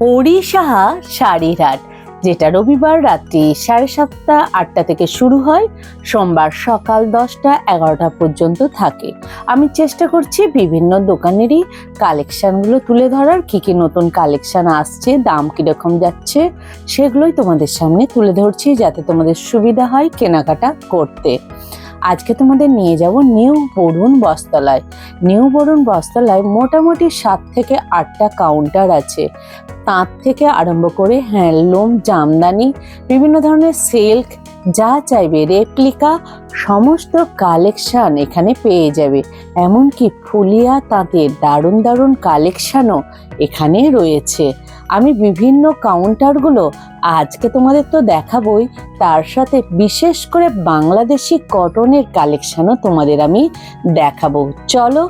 হরিসাহা শাড়ির হাট, যেটা রবিবার রাত্রি 7:30 8টা থেকে শুরু হয়, সোমবার সকাল 10টা 11টা পর্যন্ত থাকে। আমি চেষ্টা করছি বিভিন্ন দোকানেরই কালেকশনগুলো তুলে ধরার, কি কি নতুন কালেকশন আসছে, দাম কিরকম যাচ্ছে, সেগুলোই তোমাদের সামনে তুলে ধরছি যাতে তোমাদের সুবিধা হয় কেনাকাটা করতে। আজকে তোমাদের নিয়ে যাব নিউ বরুণ বস্ত্রালয়। নিউ বরুণ বস্ত্রালয় মোটামুটি 7 থেকে 8টা কাউন্টার আছে। তাঁত থেকে আরম্ভ করে হ্যান্ডলুম, জামদানি, বিভিন্ন ধরনের সিল্ক, যা চাইবে রেপ্লিকা সমস্ত কালেকশন এখানে পেয়ে যাবে। এমনকি ফুলিয়া তাঁতের দারুণ দারুণ কালেকশনও এখানে রয়েছে। আমি বিভিন্ন কাউন্টারগুলো আজকে তোমাদের তো দেখাবই, তার সাথে বিশেষ করে বাংলাদেশি কটনের কালেকশনও তোমাদের আমি দেখাবো। চলো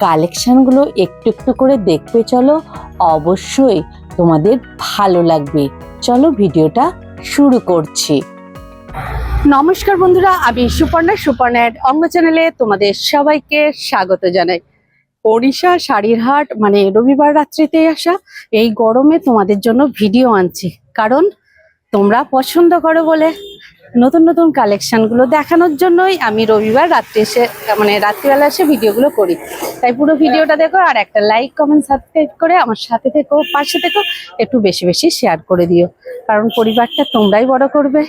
কালেকশনগুলো একটু একটু করে দেখবে, চলো, অবশ্যই তোমাদের ভালো লাগবে। চলো ভিডিওটা শুরু করছি। নমস্কার বন্ধুরা, আমি সুপর্ণা অঙ্গ চ্যানেলে তোমাদের সবাইকে স্বাগত জানাই। ওড়িশা শাড়ির হাট মানে রবিবার রাত্রিতে আসা এই গরমে তোমাদের জন্য ভিডিও আনছি, কারণ তোমরা পছন্দ করো বলে। নতুন নতুন কালেকশনগুলো দেখানোর জন্যই আমি রবিবার রাত্রে এসে মানে রাত্রিবেলা এসে ভিডিওগুলো করি। তাই পুরো ভিডিওটা দেখো, আর একটা লাইক কমেন্ট সাবস্ক্রাইব করে আমার সাথে থেকো, পাশে থেকো, একটু বেশি বেশি শেয়ার করে দিও, কারণ পরিবারটা তোমরাই বড় করবে,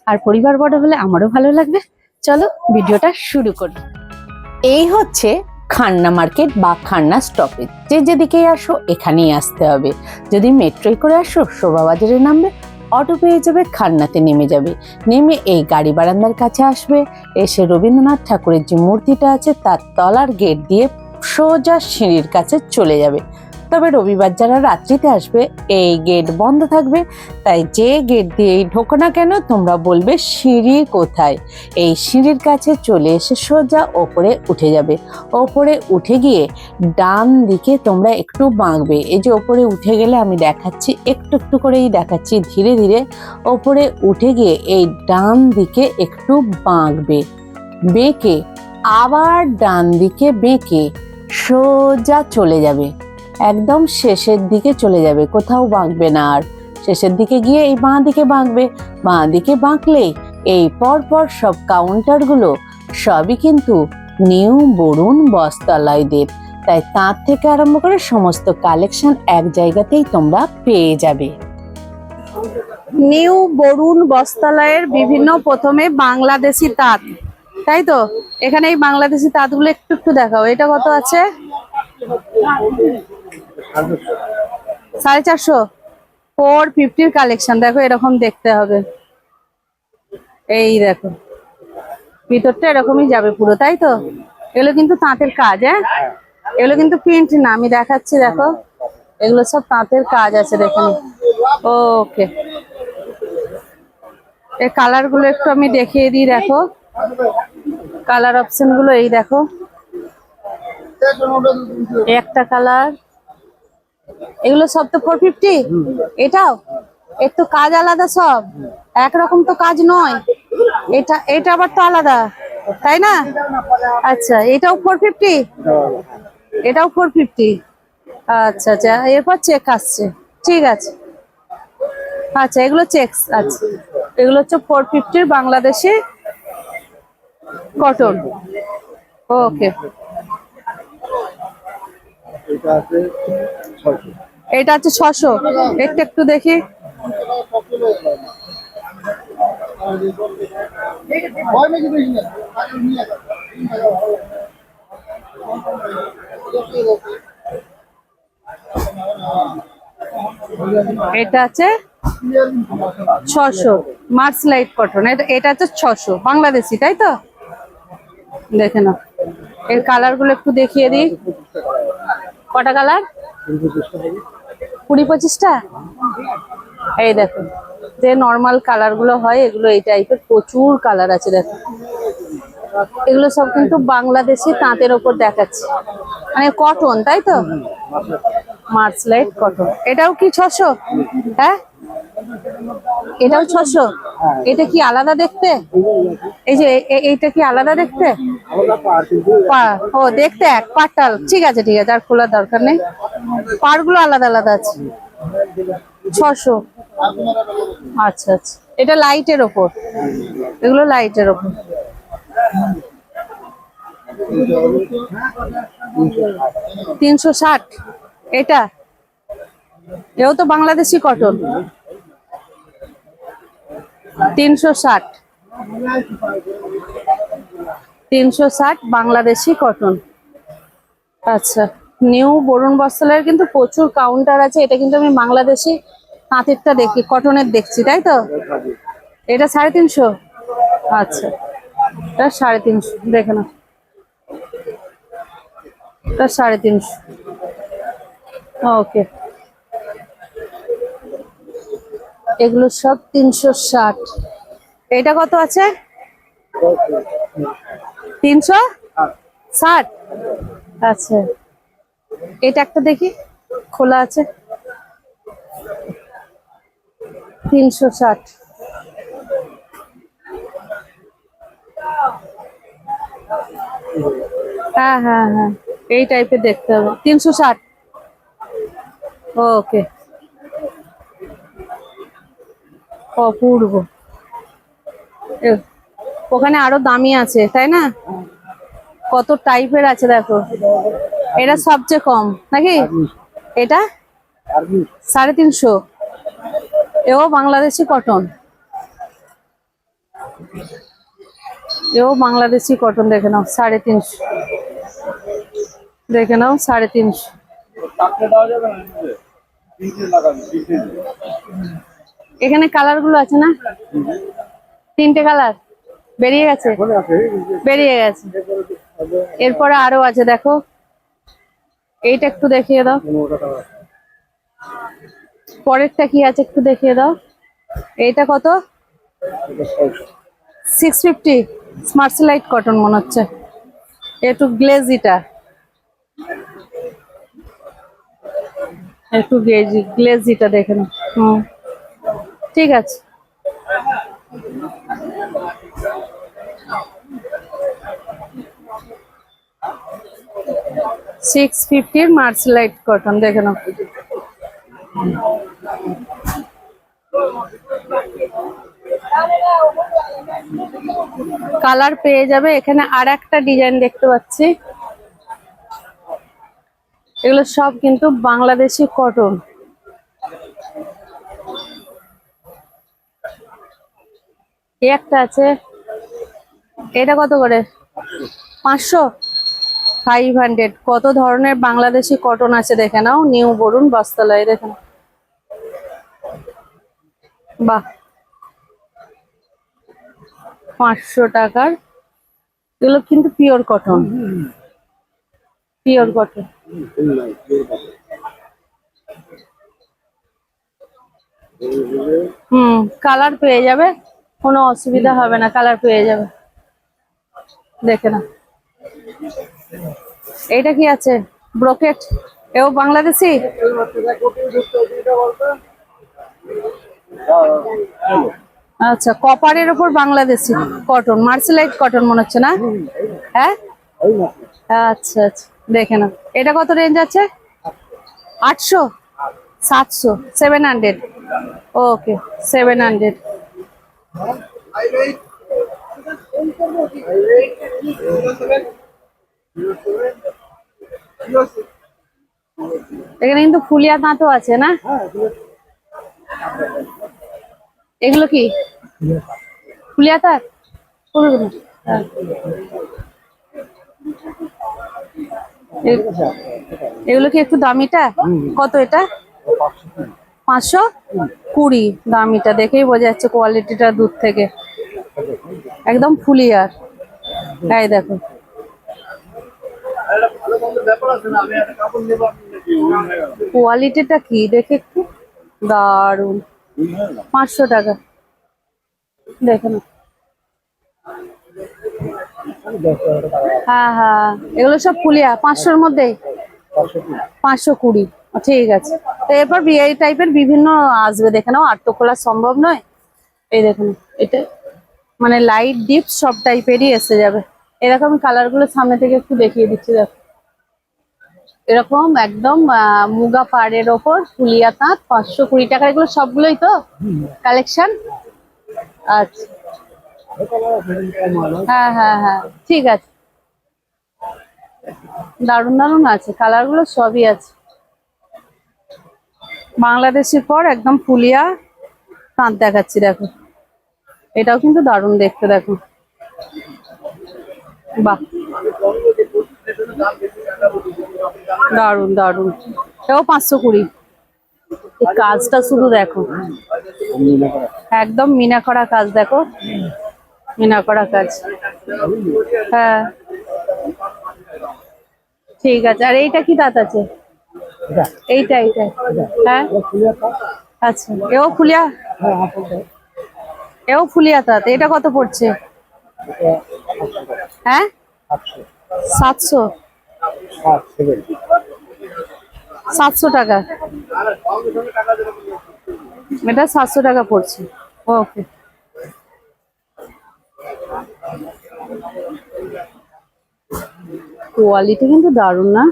আর পরিবার বড় হলে আমারও ভালো লাগবে। চলো ভিডিওটা শুরু করি। এই হচ্ছে খান্না মার্কেট বা খান্না স্টপেজ। যেদিকেই আসো এখানেই আসতে হবে। যদি মেট্রোয় করে আসো শোভাবাজারে নামবে, অটো পেয়ে যাবে, খান্নাতে নেমে যাবে। নেমে এই গাড়ি বারান্দার কাছে আসবে, এসে রবীন্দ্রনাথ ঠাকুরের যে মূর্তিটা আছে তার তলার গেট দিয়ে সোজা সিঁড়ির কাছে চলে যাবে। তবে রবিবার যারা রাত্রিতে আসবে এই গেট বন্ধ থাকবে, তাই যে গেট দিয়েই ঢোকো না কেন তোমরা বলবে সিঁড়ি কোথায়। এই সিঁড়ির কাছে চলে এসে সোজা ওপরে উঠে যাবে। ওপরে উঠে গিয়ে ডান দিকে তোমরা একটু বাঁকবে। এই যে ওপরে উঠে গেলে আমি দেখাচ্ছি, একটু একটু করেই দেখাচ্ছি ধীরে ধীরে। ওপরে উঠে গিয়ে এই ডান দিকে একটু বাঁকবে, বেঁকে আবার ডান দিকে বেঁকে সোজা চলে যাবে, একদম শেষের দিকে চলে যাবে, কোথাও বাঁকবে না। আর শেষের দিকে গিয়ে এই বাঁ দিকে বাঁকবে। বাঁ দিকে বাঁকলেই এই পরপর সব কাউন্টারগুলো সবই কিন্তু নিউ বরুণ বস্ত্রালয়দের। তাই তাঁত থেকে আরম্ভ করে সমস্ত কালেকশন এক জায়গাতেই তোমরা পেয়ে যাবে। নিউ বরুণ বস্ত্রালয়ের বিভিন্ন প্রথমে বাংলাদেশি তাঁত, তাই তো? এখানে এই বাংলাদেশি তাঁতগুলো একটু একটু দেখাও। এটা কত আছে? 450। 450 কালেকশন। দেখো এরকম দেখতে হবে। এই দেখো ভিতরটা এরকমই যাবে পুরো, তাই তো? এগুলো কিন্তু তাঁতের কাজ, হ্যাঁ, এগুলো কিন্তু প্রিন্ট না। আমি দেখাচ্ছি, দেখো এগুলো সব তাঁতের কাজ আছে, দেখুন। ওকে, এই কালার গুলো একটু আমি দেখিয়ে দিই। দেখো কালার অপশন গুলো, এই দেখো একটা কালার, এগুলো সব তো 450। এটাও একটু কাজ আলাদা, সব একরকম তো কাজ নয়। এটা আবার তো আলাদা, তাই না? আচ্ছা, এটাও 450, এটাও 450। আচ্ছা আচ্ছা, এরপর চেক আসছে, ঠিক আছে। আচ্ছা এগুলো চেকস আছে, এগুলো হচ্ছে 450 বাংলাদেশি কটন। ওকে, এটা আছে 600। একটু একটু দেখি। এটা আছে 600 মার্স লাইট কটন। এটা আছে 600 বাংলাদেশি, তাই তো? দেখে নাও, এর কালার গুলো একটু দেখিয়ে দিই। কটা কালার? 20-25টা। এই দেখো যে নর্মাল কালার গুলো হয়, এগুলো এই টাইপের প্রচুর কালার আছে। দেখো এগুলো সব কিন্তু বাংলাদেশি তাঁতের ওপর দেখাচ্ছে, মানে কটন, তাই তো? মার্স লাইট কটন। এটাও কি 600? হ্যাঁ, এটাও 600। এটা কি আলাদা দেখতে? এই যে এইটা কি আলাদা দেখতে? ও দেখতে এক পাটাল, ঠিক আছে ঠিক আছে, আর খোলার দরকার নেই। পাড়গুলো আলাদা আলাদা আছে। 600। আচ্ছা আচ্ছা, এটা লাইটের ওপর, এগুলো লাইটের ওপর। 360। এটা এও তো বাংলাদেশি কটন। 360, 360 বাংলাদেশি কটন। আচ্ছা, নিউ বরুণ বস্ত্রালয়ের কিন্তু প্রচুর কাউন্টার আছে। এটা কিন্তু আমি বাংলাদেশি তাঁতেরটা দেখি, কটনের দেখছি, তাই তো? এটা 350। আচ্ছা, এটা 350, দেখে না, এটা 350। ওকে, এগুলো সব 360। এটা কত আছে? 360। আচ্ছা, এটা একটা দেখি, খোলা আছে। 360। হ্যাঁ হ্যাঁ হ্যাঁ, এই টাইপের দেখতে হবে। 360। ওকে, অপূর্ব। ওখানে আরো দামি আছে, তাই না? কত টাইপের আছে দেখো। এটা সবচেয়ে কম নাকি? এটা 350। এও বাংলাদেশি কটন, এও বাংলাদেশি কটন। দেখে নাও 350, দেখে নাও 350। এখানে কালার গুলো আছে না? 3টে কালার বেরিয়ে গেছে, বেরিয়ে গেছে। এরপরে আরো আছে, দেখো। এইটা একটু দেখিয়ে দাও, পরেরটা কি আছে একটু দেখিয়ে দাও। এইটা কত? 650। স্মার্টসলাইট কটন মনে হচ্ছে, একটু গ্লেজিটা, একটু গ্লেজিটা দেখে নাও। ঠিক আছে। $650 মার্সেলাইট কটন, দেখে নাও। কালার পেয়ে যাবে। এখানে আর একটা ডিজাইন দেখতে পাচ্ছি, এগুলো সব কিন্তু বাংলাদেশি কটন। এই একটা আছে, এটা কত করে? 500, 500। কত ধরনের বাংলাদেশি কটন আছে দেখে নাও, নিউ বরুণ বস্ত্রালয়। দেখে নাও, বাহ, 500 টাকার। এগুলো কিন্তু pure cotton, pure cotton. Colour পেয়ে যাবে, কোনো অসুবিধা হবে না, কালার পেয়ে যাবে। দেখে না, এইটা কি আছে? ব্রোকেট, এও বাংলাদেশি। আচ্ছা, কপারের উপর বাংলাদেশি কটন, মার্সেলাইট কটন মনে হচ্ছে না? হ্যাঁ, আচ্ছা আচ্ছা, দেখে না। এটা কত রেঞ্জ আছে? 800, 700, 700। ওকে, 700। এখানে কিন্তু ফুলিয়া তাঁতও আছে না? এগুলো কি ফুলিয়া তাঁত? এগুলো কি একটু দামিটা? কত এটা? 520। দামিটা দেখেই বোঝা যাচ্ছে, কোয়ালিটিটা দূর থেকে একদম ফুলিয়ার। এই দেখো, কোয়ালিটিটা কি দেখে একটু, দারুন। 500 টাকা, দেখে না। হ্যাঁ হ্যাঁ, এগুলো সব ফুলিয়া 500-র মধ্যেই। 520, ঠিক আছে। তো এরপর বিয়ে টাইপের বিভিন্ন আসবে, দেখে নাও। আর তো খোলা সম্ভব নয়। এই দেখুন, এটা মানে লাইট ডিপ সব টাইপেরই এসে যাবে। এরকম কালার গুলো সামনে থেকে একটু দেখিয়ে দিচ্ছি, দেখো। এরকম একদম মুগা পাড়ের ওপর ফুলিয়া তাঁত 520 টাকা, এগুলো সবগুলোই তো কালেকশন? আচ্ছা, হ্যাঁ হ্যাঁ হ্যাঁ, ঠিক আছে। দারুন দারুন আছে, কালার গুলো সবই আছে। বাংলাদেশের পর একদম ফুলিয়া তাঁত দেখাচ্ছি, দেখো এটাও কিন্তু দারুণ দেখতে, দেখো বাহ, দারুণ দারুণ। এটাও 520। এই কাজটা শুধু দেখো, একদম মিনা করা কাজ, দেখো মিনা করা কাজ। হ্যাঁ ঠিক আছে। আর এইটা কি তাঁত আছে? এইটা এইটা হ্যাঁ, আচ্ছা। এও ফুলিয়া, এও ফুলিয়া তাঁত। এটা কত পড়ছে? হ্যাঁ 700, 700 টাকা। এটা 700 টাকা পড়ছে। ওকে, কোয়ালিটি কিন্তু দারুণ না?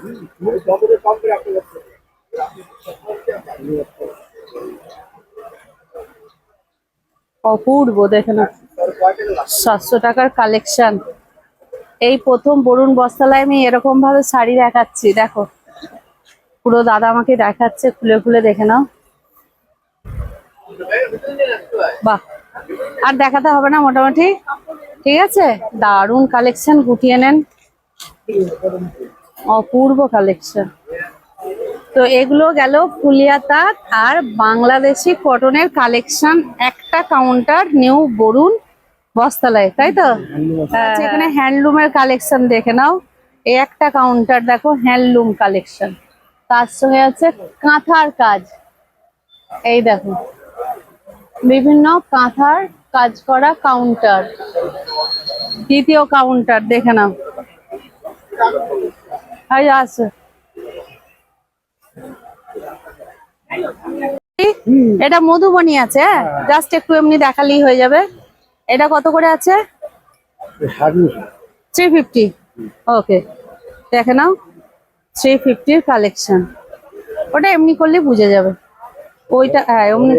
অপূর্ব, দেখে না 700 টাকার কালেকশন। এই প্রথম বরুণ বস্ত্রালয়ে আমি এরকম ভাবে শাড়ি দেখাচ্ছি, দেখো পুরো দাদা আমাকে দেখাচ্ছে, খুলে খুলে দেখে নাও। বাহ, আর দেখাতে হবে না মোটামুটি, ঠিক আছে। দারুণ কালেকশন, গুটিয়ে নেন, অপূর্ব কালেকশন। তো এগুলো গেল ফুলিয়া তাঁত আর বাংলাদেশি কটনের কালেকশন, একটা কাউন্টার নিউ বরুণ বস্ত্রালয়, তাই তো? আচ্ছা, এখানে হ্যান্ডলুমের কালেকশন দেখে নাও। এই একটা কাউন্টার দেখো, হ্যান্ডলুম কালেকশন, তার সঙ্গে আছে কাঁথার কাজ। এই দেখো বিভিন্ন কাঁথার কাজ করা কাউন্টার, দ্বিতীয় কাউন্টার দেখে নাও। এই আছে, এটা মধুবনী আছে, জাস্ট একটু এমনি দেখালেই হয়ে যাবে। এটা কত করে আছে? 350। ওকে, দেখে নাও 350 কালেকশন। ওটা এমনি করলে বুঝে যাবে। ওইটা হ্যাঁ এমনি,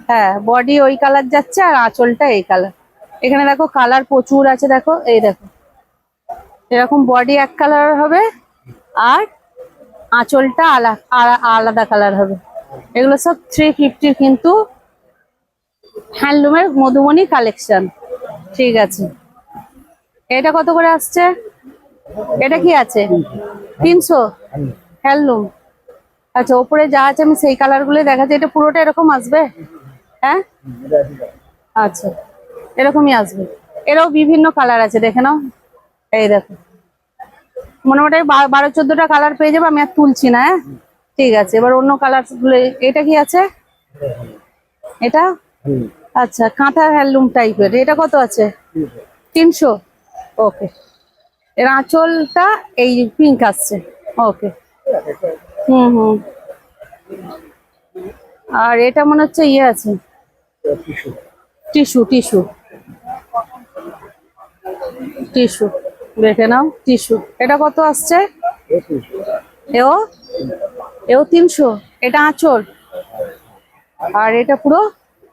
হ্যাঁ বডি ওই কালার যাচ্ছে আর আঁচলটা এই কালার। এখানে দেখো কালার প্রচুর আছে, দেখো এই দেখো এরকম বডি এক কালার হবে আর আঁচলটা আলাদা কালার হবে। এগুলো সব 350 কিন্তু হ্যান্ডলুমের মধুবনী কালেকশন। ঠিক আছে, এটা কত করে আসছে? এটা কি আছে? 300 হ্যান্ডলুম। আচ্ছা, ওপরে যা আছে আমি সেই কালার গুলো দেখাচ্ছি। এটা পুরোটা এরকম আসবে? হ্যাঁ আচ্ছা, এরকমই আসবে। এরও বিভিন্ন কালার আছে, দেখে নাও। এই দেখো মোটামুটি 12-14টা কালার পেয়ে যাবে, আমি আর তুলছি না। হ্যাঁ ঠিক আছে, এবার অন্য কালার গুলো। এটা কি আছে? এটা আচ্ছা, কাঁথা হ্যান্ডলুম টাইপের। এটা কত আছে? 300। ওকে, এর আঁচলটা এই পিঙ্ক আসছে। ওকে, হুম হুম। আর এটা মনে হচ্ছে ইয়ে আছে, টিস্যু টিস্যু টিস্যু, দেখে নাও টিস্যু। এটা কত আসছে? এও এও 300। এটা আঁচল আর এটা পুরো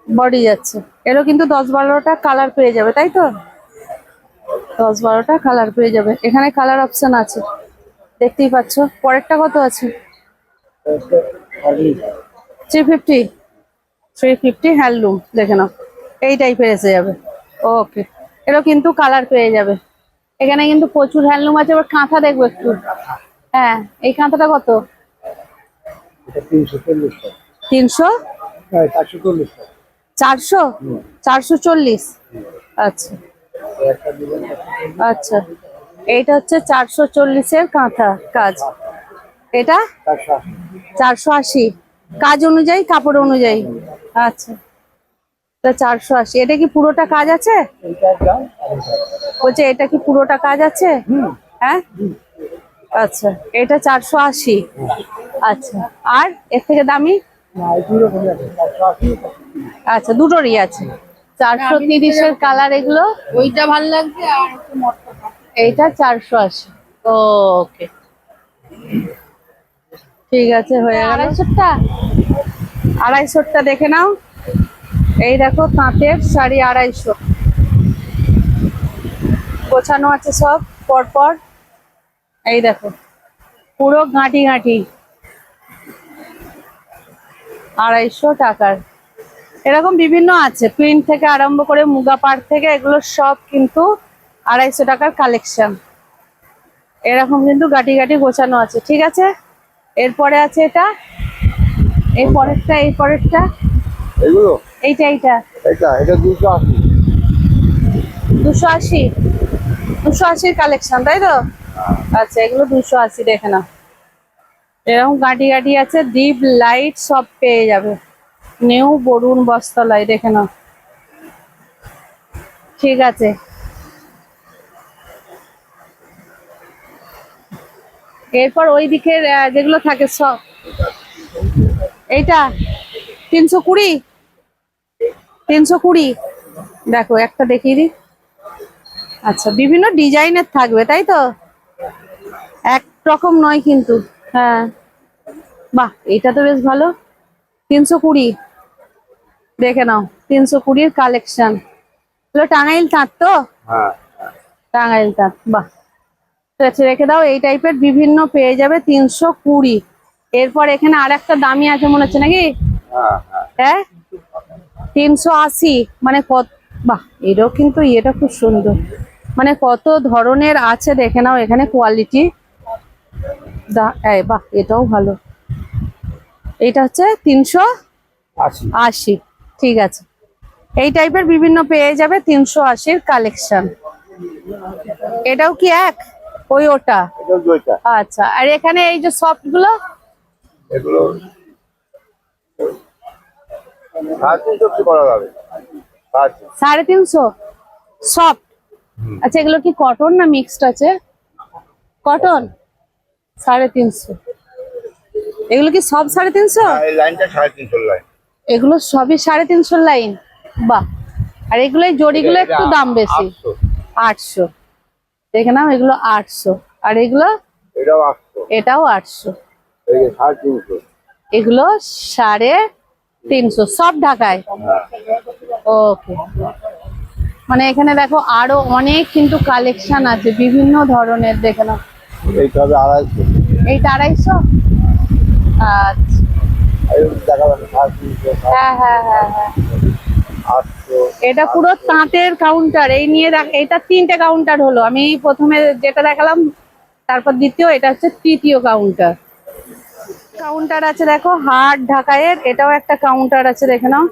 বডি যাচ্ছে। এরও কিন্তু 10-12টা কালার পেয়ে যাবে, তাই তো? 10-12টা কালার পেয়ে যাবে। এখানে কালার অপশন আছে, দেখতেই পাচ্ছ। পরেরটা কত আছে? 350। 350 হ্যান্ডলুম, দেখে নাও এই টাইপের এসে যাবে। ওকে, এরও কিন্তু কালার পেয়ে যাবে। এখানে কিন্তু প্রচুর হ্যান্ডলুম আছে। এবার কাঁথা দেখবো একটু। হ্যাঁ, এই কাঁথাটা কত? 300। 400, 440। আচ্ছা আচ্ছা, এইটা হচ্ছে 440-এর কাঁথা কাজ। এটা 480 কাজ অনুযায়ী, কাপড় অনুযায়ী। আচ্ছা, এটা 480। এটা কি পুরোটা কাজ আছে? বলছে এটা কি পুরোটা কাজ আছে? হ্যাঁ আচ্ছা, এটা 480। আচ্ছা, আর এর থেকে দামি? আচ্ছা, দুটোরই আছে। 430-এর কালার এগুলো। ওইটা ভালো লাগছে আর এইটা 480। ওকে, ঠিক আছে, হয়ে গেল। 250টা, 250টা দেখে নাও। এই দেখো তাঁতের শাড়ি 250, গোছানো আছে সব পরপর। এই দেখো পুরো গাঁটি গাঁটি, 250 টাকার। এরকম বিভিন্ন আছে, প্রিন্ট থেকে আরম্ভ করে মুগা পাড় থেকে, এগুলো সব কিন্তু 250 টাকার কালেকশন। এরকম কিন্তু গাঁটি গাঁটি গোছানো আছে। ঠিক আছে, এরপরে আছে এটা, এই পরেরটা, এই পরেরটা, এগুলো এইটা, এইটা এটা 280। 280, 280 কালেকশন, তাই তো? আচ্ছা, এগুলো 280, দেখে নাও। এরকম গাঁটি গাঁটি আছে, ডিপ লাইট সব পেয়ে যাবে। নিউ বরুণ বস্ত্রালয়, দেখে নাও। ঠিক আছে, এরপর ওই দিকের যেগুলো থাকে সব, এইটা 320, 320। দেখো একটা দেখিয়ে দিই। আচ্ছা, বিভিন্ন ডিজাইনের থাকবে, তাই তো? এক রকম নয় কিন্তু। হ্যাঁ, বাহ, এটা তো বেশ ভালো। 320, দেখে নাও, 320-র কালেকশন। এগুলো টাঙ্গাইল তাঁত তো? হ্যাঁ টাঙ্গাইল তাঁত, বাহ। ঠিক আছে, রেখে দাও। এই টাইপের বিভিন্ন পেয়ে যাবে 320। এরপর এখানে আর একটা দামি আছে মনে হচ্ছে, নাকি? হ্যাঁ হ্যাঁ, 380, মানে কত, বাহ, এটাও কিন্তু, এটা খুব সুন্দর। মানে কত ধরনের আছে দেখে নাও এখানে কোয়ালিটি। বাহ, এটাও ভালো। এটা হচ্ছে 380। ঠিক আছে, এই টাইপের বিভিন্ন পেয়ে যাবে 380-র কালেকশন। এটাও কি এক, ওই ওটা? এটা দুইটা। আচ্ছা, আর এখানে এই যে সফট গুলো, এগুলো 350 করা যাবে। 350 সফট। আচ্ছা, এগুলো কি কটন না মিক্সড আছে? কটন, 350। এগুলো কি সব 350? এই লাইনটা 350 লাইন। এগুলো সবই 350 লাইন, বাহ। আর এগুলো, এই জড়িগুলো একটু দাম বেশি, 800। দেখে নাও, এগুলো 800। আর এগুলো, এটাও 800। এটাও 800। এই 350। এগুলো 350, সব ঢাকায়। ওকে, মানে এখানে দেখো আরো অনেক কিন্তু কালেকশন আছে বিভিন্ন ধরনের, দেখে নাও। এইটা হবে 250। এইটা 250। আচ্ছা, এই দেখাবেন 350, হ্যাঁ হ্যাঁ হ্যাঁ হ্যাঁ। 800। এটা পুরো তাঁতের কাউন্টার। এই নিয়ে এটা 3টে কাউন্টার হলো। আমি প্রথমে যেটা দেখালাম, তারপর দ্বিতীয়, এটা হচ্ছে তৃতীয় কাউন্টার। কাউন্টার আছে দেখো হাট ঢাকাইয়ের, এটাও একটা কাউন্টার আছে, দেখে নাও।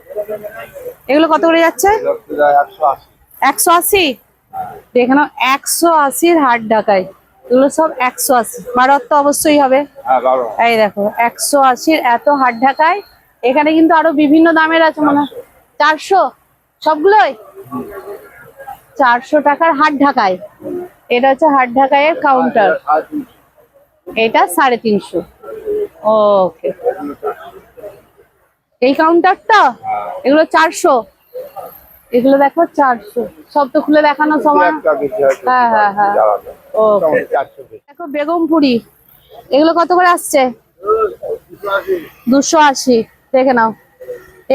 এগুলো কত করে যাচ্ছে? 180। 180, দেখে নাও, 180-র হাট ঢাকাই। এগুলো সব 180, ভারত তো অবশ্যই হবে। হ্যাঁ 12। এই দেখো 180-র এত হাট ঢাকায়। এখানে কিন্তু আরো বিভিন্ন দামের আছে মনে হয়। 400 সবগুলোই? 400 টাকার হাট ঢাকায়। এটা হচ্ছে হাট ঢাকাইয়ের কাউন্টার। এটা 350। ওকে, এই কাউন্টারটা, এগুলো 400। এগুলো দেখো 400। সব তো খুলে দেখানো সময়। হ্যাঁ হ্যাঁ হ্যাঁ, ওকে। দেখো বেগমপুরি, এগুলো কত করে আসছে? 280, দেখে নাও।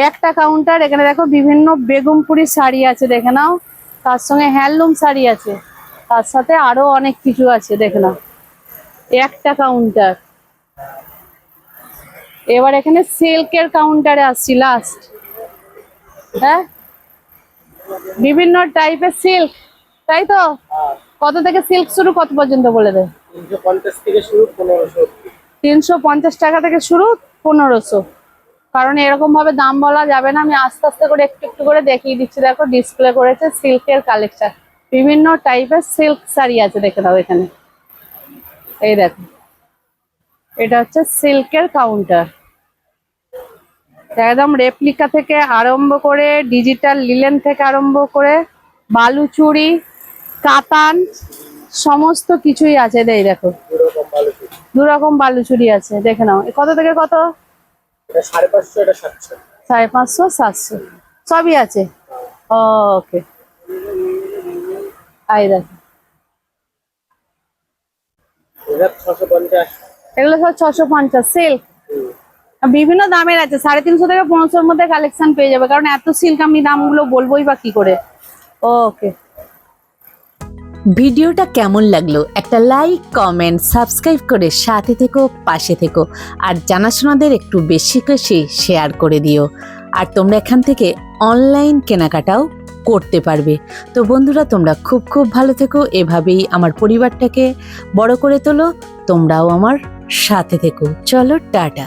একটা কাউন্টার, এখানে দেখো বিভিন্ন বেগমপুরি শাড়ি আছে, দেখে নাও। তার সঙ্গে হ্যান্ডলুম শাড়ি আছে, তার সাথে আরো অনেক কিছু আছে, দেখে নাও। একটা কাউন্টার। এবার এখানে সিল্কের কাউন্টারে আসছি লাস্ট। হ্যাঁ, বিভিন্ন টাইপের সিল্ক, তাই তো? কত থেকে সিল্ক শুরু, কত পর্যন্ত বলে দে? 350 থেকে শুরু, 1500। 350 টাকা থেকে শুরু, 1500। কারণ এরকম ভাবে দাম বলা যাবে না, আমি আস্তে আস্তে করে একটু একটু করে দেখিয়ে দিচ্ছি। দেখো ডিসপ্লে করেছে সিল্কের কালেকশন, বিভিন্ন টাইপের সিল্ক শাড়ি আছে, দেখে দাও এখানে। এই দেখো, এটা হচ্ছে সিল্কের কাউন্টার। একদম রেপ্লিকা থেকে আরম্ভ করে, ডিজিটাল লিলেন থেকে আরম্ভ করে, বালুচুরি, কাতান, সমস্ত কিছুই আছে। এই দেখো, 2 রকম বালুচুরি আছে, দেখে নাও। কত থেকে কত? এটা 550, এটা 700। 550, 700 সবই আছে। ওকে, এই দেখো, এটা 650। এগুলো সব 650 সিল্ক। বিভিন্ন দামের আছে, 350 থেকে 500-র মধ্যে কালেকশন পেয়ে যাবে, কারণ এত সিল্ক আমি দামগুলো বলবোই বা কি করে। ওকে, ভিডিওটা কেমন লাগলো একটা লাইক কমেন্ট সাবস্ক্রাইব করে সাথে থেকো, পাশে থেকো, আর জানাশোনাদের একটু বেশি বেশি শেয়ার করে দিও। আর তোমরা এখান থেকে অনলাইন কেনাকাটাও করতে পারবে। তো বন্ধুরা, তোমরা খুব খুব ভালো থেকো, এভাবেই আমার পরিবারটাকে বড় করে তোলো, তোমরাও আমার সাথে থেকো। চলো টাটা।